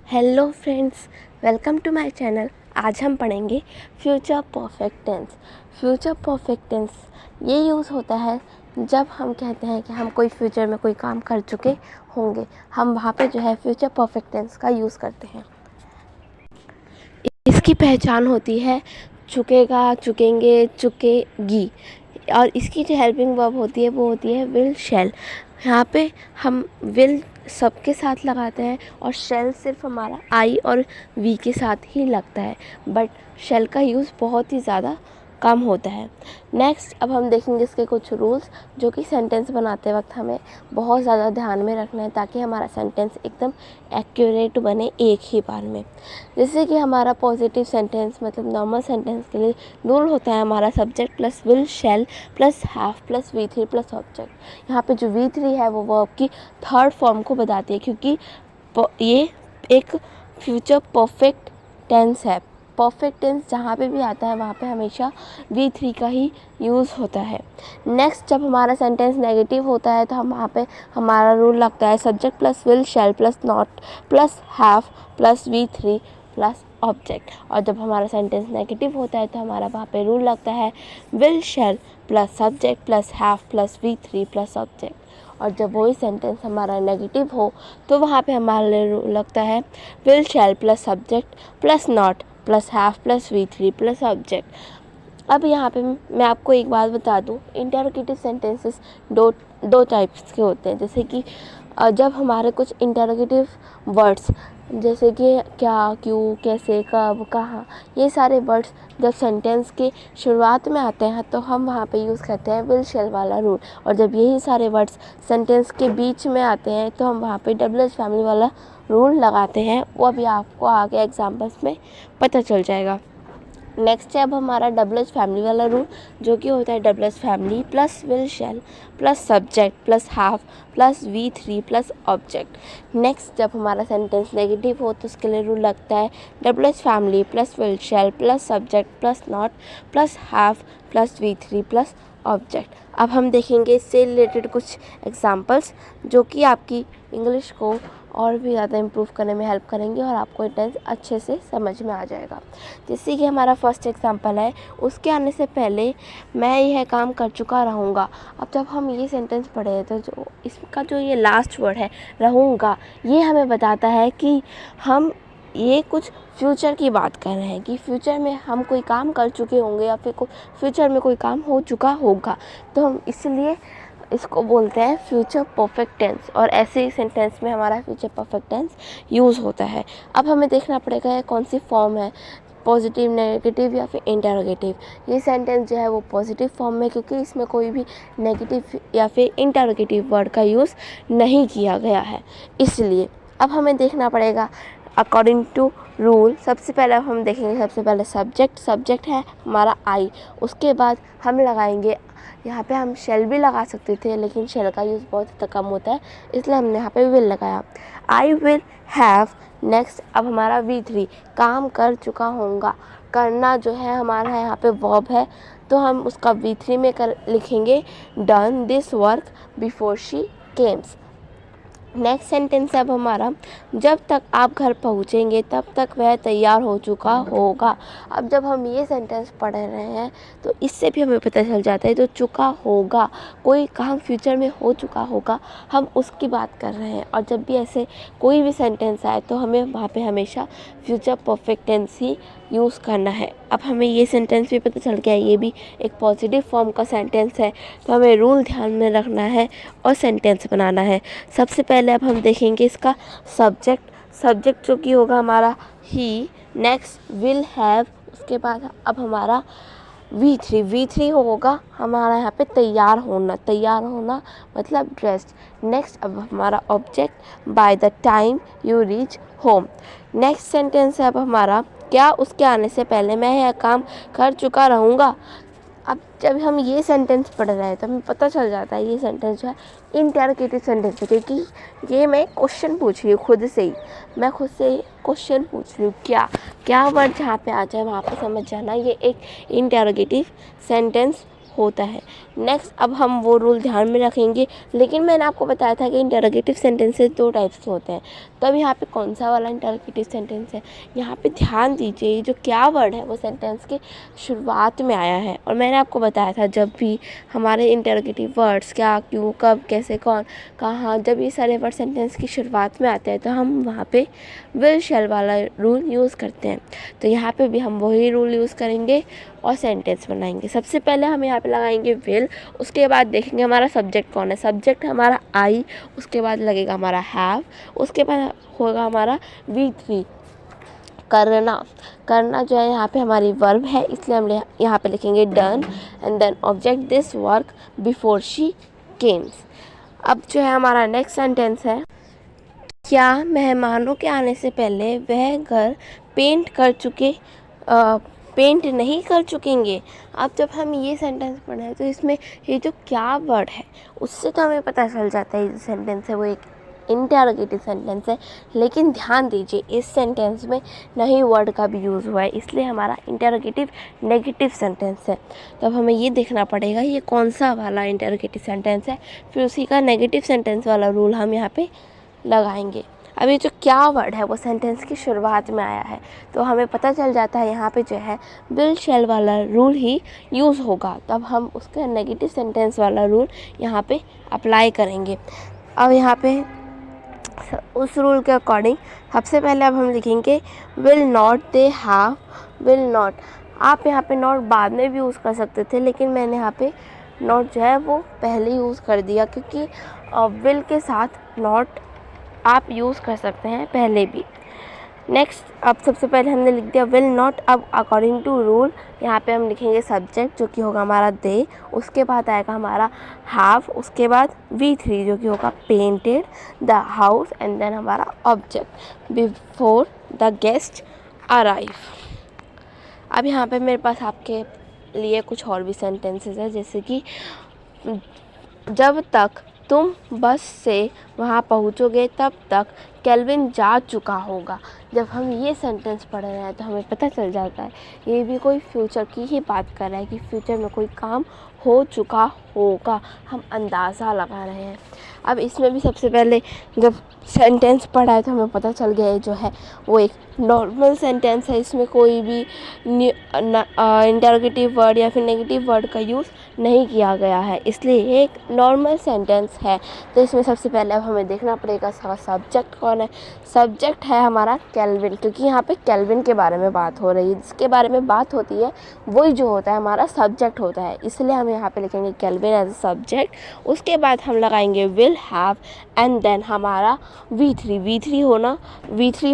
Hello friends, welcome to my channel. आज हम पढ़ेंगे future perfect tense. Future perfect tense ये यूज़ होता है जब हम कहते हैं कि हम कोई फ्यूचर में कोई काम कर चुके होंगे, हम वहाँ पे जो है फ्यूचर परफेक्ट टेंस का यूज़ करते हैं। इसकी पहचान होती है चुकेगा, चुकेंगे, चुकेगी, और इसकी जो हेल्पिंग वर्ब होती है वो होती है विल, शैल। यहाँ पे हम विल सबके साथ लगाते हैं और शैल सिर्फ हमारा आई और वी के साथ ही लगता है, बट शैल का यूज़ बहुत ही ज़्यादा कम होता है। नेक्स्ट, अब हम देखेंगे इसके कुछ रूल्स जो कि सेंटेंस बनाते वक्त हमें बहुत ज़्यादा ध्यान में रखना है ताकि हमारा सेंटेंस एकदम एक्यूरेट बने एक ही बार में। जैसे कि हमारा पॉजिटिव सेंटेंस मतलब नॉर्मल सेंटेंस के लिए रूल होता है हमारा subject plus will, shell plus have plus V3 plus object. यहाँ पे जो V3 है वो वर्ब की थर्ड फॉर्म को बताती है, क्योंकि ये एक फ्यूचर परफेक्ट टेंस है। परफेक्ट टेंस जहाँ पे भी आता है वहाँ पे हमेशा V3 का ही यूज़ होता है। नेक्स्ट, जब हमारा सेंटेंस नेगेटिव होता है तो हम वहाँ पे हमारा रूल लगता है subject plus will, shell plus not plus have plus V3 plus object. और जब हमारा सेंटेंस नेगेटिव होता है तो हमारा वहाँ पे रूल लगता है will, shell plus subject plus have plus V3 plus object. और जब वही सेंटेंस हमारा नेगेटिव हो तो वहाँ पे हमारा रूल लगता है will, shell plus subject plus not plus have plus V3 plus object. अब यहाँ पे मैं आपको एक बात बता दूँ, इंटरोगेटिव सेंटेंसेस दो टाइप्स के होते हैं। जैसे कि जब हमारे कुछ इंटरोगेटिव वर्ड्स जैसे कि क्या, क्यों, कैसे, कब, कहाँ, ये सारे वर्ड्स जब सेंटेंस के शुरुआत में आते हैं तो हम वहाँ पे यूज़ करते हैं विल, शैल वाला रूल। और जब यही सारे वर्ड्स सेंटेंस के बीच में आते हैं तो हम वहाँ पे WH फैमिली वाला रूल लगाते हैं। वो अभी आपको आगे एग्जाम्पल्स में पता चल जाएगा। नेक्स्ट है अब हमारा WH फैमिली वाला रूल, जो कि होता है WH family plus will, shell plus subject plus have plus V3 plus object. Next, जब हमारा सेंटेंस नेगेटिव हो तो उसके लिए रूल लगता है WH family plus will, shell plus subject plus not plus have plus V3 plus object. अब हम देखेंगे इससे रिलेटेड कुछ एग्जाम्पल्स जो कि आपकी इंग्लिश को और भी ज़्यादा इम्प्रूव करने में हेल्प करेंगे और आपको ये टेंस अच्छे से समझ में आ जाएगा। जैसे कि हमारा फर्स्ट एग्जांपल है, उसके आने से पहले मैं यह काम कर चुका रहूँगा। अब जब हम ये सेंटेंस पढ़े तो जो इसका जो ये लास्ट वर्ड है रहूँगा, ये हमें बताता है कि हम ये कुछ फ्यूचर की बात कर रहे हैं कि फ्यूचर में हम कोई काम कर चुके होंगे या फिर फ्यूचर में कोई काम हो चुका होगा, तो हम इसलिए इसको बोलते हैं फ्यूचर परफेक्ट टेंस। और ऐसे ही सेंटेंस में हमारा फ्यूचर परफेक्ट टेंस यूज़ होता है। अब हमें देखना पड़ेगा कौन सी फॉर्म है, पॉजिटिव, नेगेटिव या फिर इंटरोगेटिव। ये सेंटेंस जो है वो पॉजिटिव फॉर्म में, क्योंकि इसमें कोई भी नेगेटिव या फिर इंटरोगेटिव वर्ड का यूज़ नहीं किया गया है, इसलिए अब हमें देखना पड़ेगा अकॉर्डिंग टू रूल। सबसे पहले हम देखेंगे, सबसे पहले सब्जेक्ट है हमारा आई, उसके बाद हम लगाएंगे, यहाँ पे हम शैल भी लगा सकते थे लेकिन शैल का यूज़ बहुत ज़्यादा कम होता है, इसलिए हमने यहाँ पे विल लगाया, आई विल हैव। नेक्स्ट, अब हमारा V3 काम कर चुका होऊंगा, करना जो है हमारा यहाँ पे वर्ब है तो हम उसका V3 में लिखेंगे done this work before she Kemps. Next sentence है अब हमारा, जब तक आप घर पहुँचेंगे तब तक वह तैयार हो चुका होगा। अब जब हम ये सेंटेंस पढ़ रहे हैं तो इससे भी हमें पता चल जाता है जो चुका होगा, कोई काम फ्यूचर में हो चुका होगा, हम उसकी बात कर रहे हैं। और जब भी ऐसे कोई भी सेंटेंस आए तो हमें वहाँ पे हमेशा फ्यूचर परफेक्ट टेंस ही यूज़ करना है। अब हमें ये सेंटेंस भी पता चल गया, ये भी एक पॉजिटिव फॉर्म का सेंटेंस है, तो हमें रूल ध्यान में रखना है और सेंटेंस बनाना है। सबसे पहले अब हम देखेंगे इसका सब्जेक्ट जो कि होगा हमारा ही। नेक्स्ट विल हैव, उसके बाद अब हमारा V3 होगा हमारा यहाँ पे तैयार होना मतलब ड्रेस्ड। नेक्स्ट, अब हमारा object by the time you reach home. Next sentence है अब हमारा क्या, उसके आने से पहले मैं यह काम कर चुका रहूँगा। अब जब हम ये सेंटेंस पढ़ रहे हैं तो हमें पता चल जाता है ये सेंटेंस जो है इंटरोगेटिव सेंटेंस है, क्योंकि ये मैं क्वेश्चन पूछ रही हूँ खुद से ही, मैं खुद से क्वेश्चन पूछ रही हूँ। क्या वर्ड जहाँ पे आ जाए वहाँ पे समझ जाना ये एक इंटरोगेटिव सेंटेंस होता है। नेक्स्ट अब हम वो रूल ध्यान में रखेंगे, लेकिन मैंने आपको बताया था कि इंटरोगेटिव सेंटेंसेस 2 टाइप्स के होते हैं। तो अब यहाँ पे कौन सा वाला इंटरोगेटिव सेंटेंस है, यहाँ पे ध्यान दीजिए। जो क्या वर्ड है वो सेंटेंस के शुरुआत में आया है, और मैंने आपको बताया था जब भी हमारे इंटरोगेटिव वर्ड्स क्या, क्यों, कब, कैसे, कौन, कहाँ, जब ये सारे वर्ड सेंटेंस की शुरुआत में आते हैं तो हम वहाँ पे विल शैल वाला रूल यूज़ करते हैं। तो यहाँ पे भी हम वही रूल यूज़ करेंगे और सेंटेंस बनाएंगे। सबसे पहले हम यहाँ पे लगाएंगे विल, उसके बाद देखेंगे हमारा सब्जेक्ट कौन है। सब्जेक्ट हमारा आई, उसके बाद लगेगा हमारा हैव, उसके बाद होगा हमारा V3 करना। करना जो है यहाँ पे हमारी वर्ब है, इसलिए हम यहाँ पे लिखेंगे done and then object this work before she comes. अब जो है हमारा नेक्स्ट सेंटेंस है, क्या मेहमानों के आने से पहले वह घर पेंट नहीं कर चुकेंगे। अब जब हम ये सेंटेंस पढ़ें तो इसमें ये जो क्या वर्ड है उससे तो हमें पता चल जाता है ये जो सेंटेंस है वो एक इंटरोगेटिव सेंटेंस है। लेकिन ध्यान दीजिए इस सेंटेंस में नहीं वर्ड का भी यूज़ हुआ है, इसलिए हमारा इंटरोगेटिव नेगेटिव सेंटेंस है। तो अब हमें ये देखना पड़ेगा ये कौन सा वाला इंटरोगेटिव सेंटेंस है, फिर उसी का नेगेटिव सेंटेंस वाला रूल हम यहाँ पे लगाएंगे। अब ये जो क्या वर्ड है वो सेंटेंस की शुरुआत में आया है, तो हमें पता चल जाता है यहाँ पे जो है विल शैल वाला रूल ही यूज़ होगा। तब हम उसका नेगेटिव सेंटेंस वाला रूल यहाँ पे अप्लाई करेंगे। अब यहाँ पे उस रूल के अकॉर्डिंग सबसे पहले अब हम लिखेंगे will not they have. Will not, आप यहाँ पे नॉट बाद में भी यूज़ कर सकते थे, लेकिन मैंने यहाँ पे नॉट जो है वो पहले यूज़ कर दिया, क्योंकि विल के साथ नॉट आप यूज़ कर सकते हैं पहले भी। नेक्स्ट अब सबसे पहले हमने लिख दिया विल नॉट। अब अकॉर्डिंग टू रूल यहाँ पे हम लिखेंगे सब्जेक्ट जो कि होगा हमारा दे, उसके बाद आएगा हमारा हैव, उसके बाद V3 जो कि होगा painted the house and then हमारा object before the guest arrive. अब यहाँ पे मेरे पास आपके लिए कुछ और भी सेंटेंसेस है, जैसे कि जब तक तुम बस से वहाँ पहुँचोगे तब तक केल्विन जा चुका होगा। जब हम ये सेंटेंस पढ़ रहे हैं तो हमें पता चल जाता है ये भी कोई फ्यूचर की ही बात कर रहा है कि फ्यूचर में कोई काम हो चुका होगा, हम अंदाज़ा लगा रहे हैं। अब इसमें भी सबसे पहले जब सेंटेंस पढ़ा है तो हमें पता चल गया है जो है वो एक नॉर्मल सेंटेंस है, इसमें कोई भी इंटरोगेटिव वर्ड या फिर नेगेटिव वर्ड का यूज़ नहीं किया गया है, इसलिए ये एक नॉर्मल सेंटेंस है। तो इसमें सबसे पहले अब हमें देखना पड़ेगा सब्जेक्ट कौन है। सब्जेक्ट है हमारा केल्विन, क्योंकि यहाँ पे केल्विन के बारे में बात हो रही है, जिसके बारे में बात होती है वही जो होता है हमारा सब्जेक्ट होता है, इसलिए हम यहाँ पे लिखेंगे केल्विन एज अ सब्जेक्ट। उसके बाद हम लगाएंगे विल हैव एंड देन हमारा V3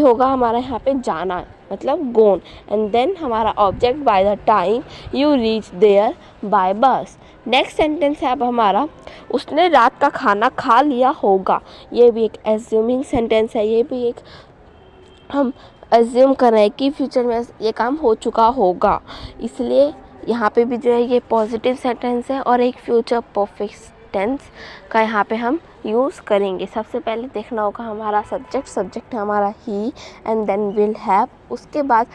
होगा हमारा यहाँ पे जाना, मतलब गोन, एंड देन हमारा object by the time you reach there by bus. Next sentence है अब हमारा उसने रात का खाना खा लिया होगा। ये भी एक एज्यूमिंग सेंटेंस है, ये भी एक हम एज्यूम कर रहे हैं कि फ्यूचर में ये काम हो चुका होगा, इसलिए यहाँ पे भी जो है ये पॉजिटिव सेंटेंस है और एक फ्यूचर परफेक्ट टेंस का यहाँ पे हम यूज़ करेंगे। सबसे पहले देखना होगा हमारा सब्जेक्ट है हमारा ही एंड देन विल हैव, उसके बाद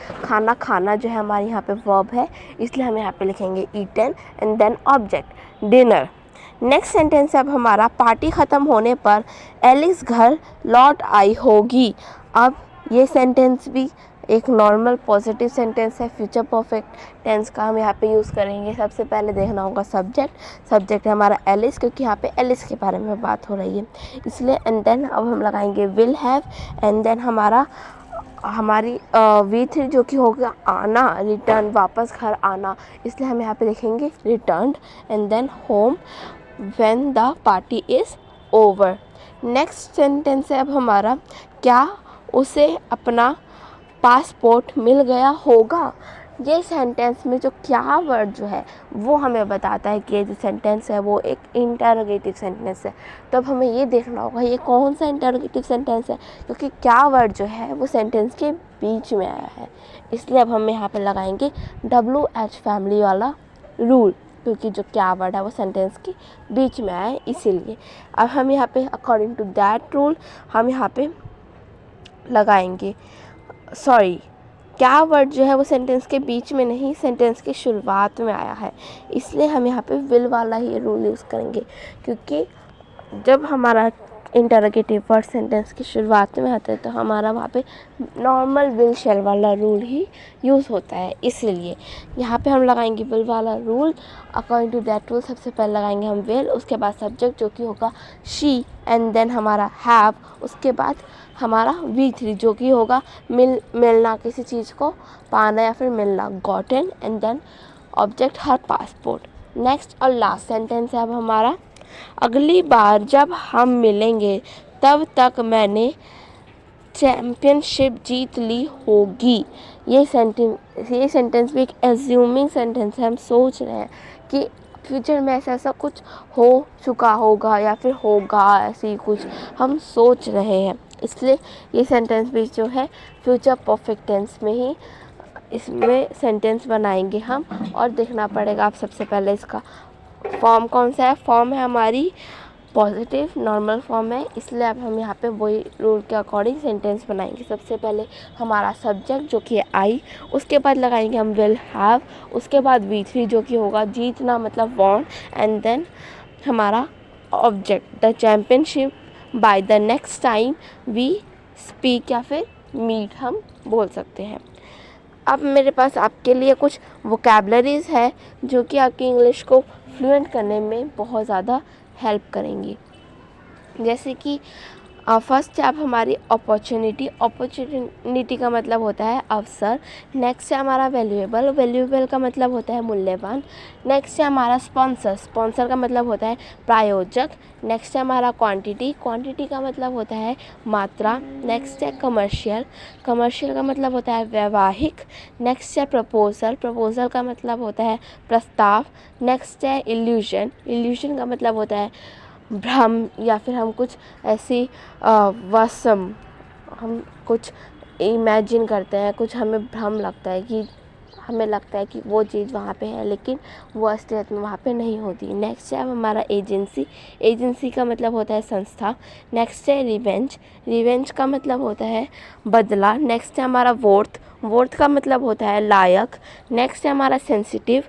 खाना जो है हमारे यहाँ पे वर्ब है, इसलिए हम यहाँ पे लिखेंगे eaten and then object dinner. Next sentence है अब हमारा पार्टी ख़त्म होने पर एलिस घर लौट आई होगी। अब ये सेंटेंस भी एक नॉर्मल पॉजिटिव सेंटेंस है, फ्यूचर परफेक्ट टेंस का हम यहाँ पे यूज़ करेंगे। सबसे पहले देखना होगा सब्जेक्ट है हमारा एलिस, क्योंकि यहाँ पे एलिस के बारे में बात हो रही है, इसलिए एंड देन अब हम लगाएंगे विल हैव एंड देन हमारी V3 जो कि होगा आना, रिटर्न, वापस घर आना, इसलिए हम यहाँ पे लिखेंगे return and then home when the party is over. Next sentence है अब हमारा क्या उसे अपना पासपोर्ट मिल गया होगा। ये सेंटेंस में जो क्या वर्ड जो है वो हमें बताता है कि ये जो सेंटेंस है वो एक इंटरोगेटिव सेंटेंस है। तो अब हमें ये देखना होगा ये कौन सा इंटरोगेटिव सेंटेंस है, क्योंकि क्या वर्ड जो है वो सेंटेंस के बीच में आया है, इसलिए अब हम यहाँ पे लगाएंगे WH फैमिली वाला रूल, क्योंकि जो क्या वर्ड है वो सेंटेंस के बीच में आया है, इसीलिए अब हम यहाँ पे अकॉर्डिंग टू दैट रूल हम यहाँ पे लगाएंगे क्या वर्ड जो है वो सेंटेंस के बीच में नहीं, सेंटेंस की शुरुआत में आया है, इसलिए हम यहाँ पे विल वाला ही रूल यूज़ करेंगे। क्योंकि जब हमारा इंटरोगेटिव वर्ड सेंटेंस की शुरुआत में आता है तो हमारा वहाँ पे नॉर्मल विल शैल वाला रूल ही यूज़ होता है, इसलिए यहाँ पे हम लगाएंगे विल वाला rule. According to that rule सबसे पहले लगाएंगे हम विल, उसके बाद सब्जेक्ट जो कि होगा शी, एंड देन हमारा हैव, उसके बाद हमारा V3 जो कि होगा मिलना, किसी चीज़ को पाना या फिर मिलना, gotten, and then object her passport. Next और लास्ट सेंटेंस है अब हमारा, अगली बार जब हम मिलेंगे तब तक मैंने चैम्पियनशिप जीत ली होगी। ये सेंटेंस भी एक एज्यूमिंग सेंटेंस है। हम सोच रहे हैं कि फ्यूचर में ऐसा कुछ हो चुका होगा या फिर होगा, ऐसे ही कुछ हम सोच रहे हैं, इसलिए ये सेंटेंस भी जो है फ्यूचर परफेक्ट टेंस में ही इसमें सेंटेंस बनाएंगे हम। और देखना पड़ेगा आप सबसे पहले इसका फॉर्म कौन सा है। फॉर्म है हमारी पॉजिटिव नॉर्मल फॉर्म है, इसलिए अब हम यहाँ पे वही रूल के अकॉर्डिंग सेंटेंस बनाएंगे। सबसे पहले हमारा सब्जेक्ट जो कि है आई, उसके बाद लगाएंगे हम विल हैव, उसके बाद V3 जो कि होगा जीतना मतलब वॉन, एंड देन हमारा object the championship by the next time we speak या फिर मीट हम बोल सकते हैं। अब मेरे पास आपके लिए कुछ वोकैबलरीज़ है जो कि आपकी इंग्लिश को फ्लुएंट करने में बहुत ज़्यादा हेल्प करेंगी। जैसे कि फर्स्ट है अब हमारी अपॉर्चुनिटी का मतलब होता है अवसर। नेक्स्ट है हमारा वैल्यूएबल का मतलब होता है मूल्यवान। नेक्स्ट है हमारा स्पॉन्सर का मतलब होता है प्रायोजक। नेक्स्ट है हमारा क्वांटिटी का मतलब होता है मात्रा। नेक्स्ट है कमर्शियल का मतलब होता है वैवाहिक। नेक्स्ट है प्रपोजल का मतलब होता है प्रस्ताव। नेक्स्ट है इल्यूजन का मतलब होता है भ्रम, या फिर हम कुछ ऐसी वसम, हम कुछ इमेजिन करते हैं, कुछ हमें भ्रम लगता है कि हमें लगता है कि वो चीज़ वहाँ पे है लेकिन वो असलियत में वहाँ पे नहीं होती। नेक्स्ट है अब हमारा एजेंसी का मतलब होता है संस्था। नेक्स्ट है रिवेंज का मतलब होता है बदला। नेक्स्ट है हमारा वोर्थ का मतलब होता है लायक। नेक्स्ट है हमारा सेंसिटिव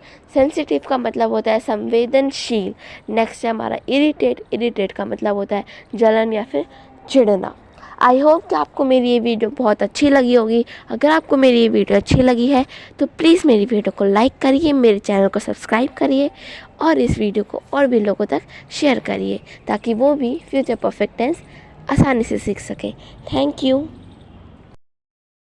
का मतलब होता है संवेदनशील। नेक्स्ट है हमारा इरिटेट का मतलब होता है जलन या फिर चिढ़ना। आई होप कि आपको मेरी ये वीडियो बहुत अच्छी लगी होगी। अगर आपको मेरी ये वीडियो अच्छी लगी है तो प्लीज़ मेरी वीडियो को लाइक करिए, मेरे चैनल को सब्सक्राइब करिए और इस वीडियो को और भी लोगों तक शेयर करिए ताकि वो भी फ्यूचर परफेक्ट टेंस आसानी से सीख सकें। Thank you.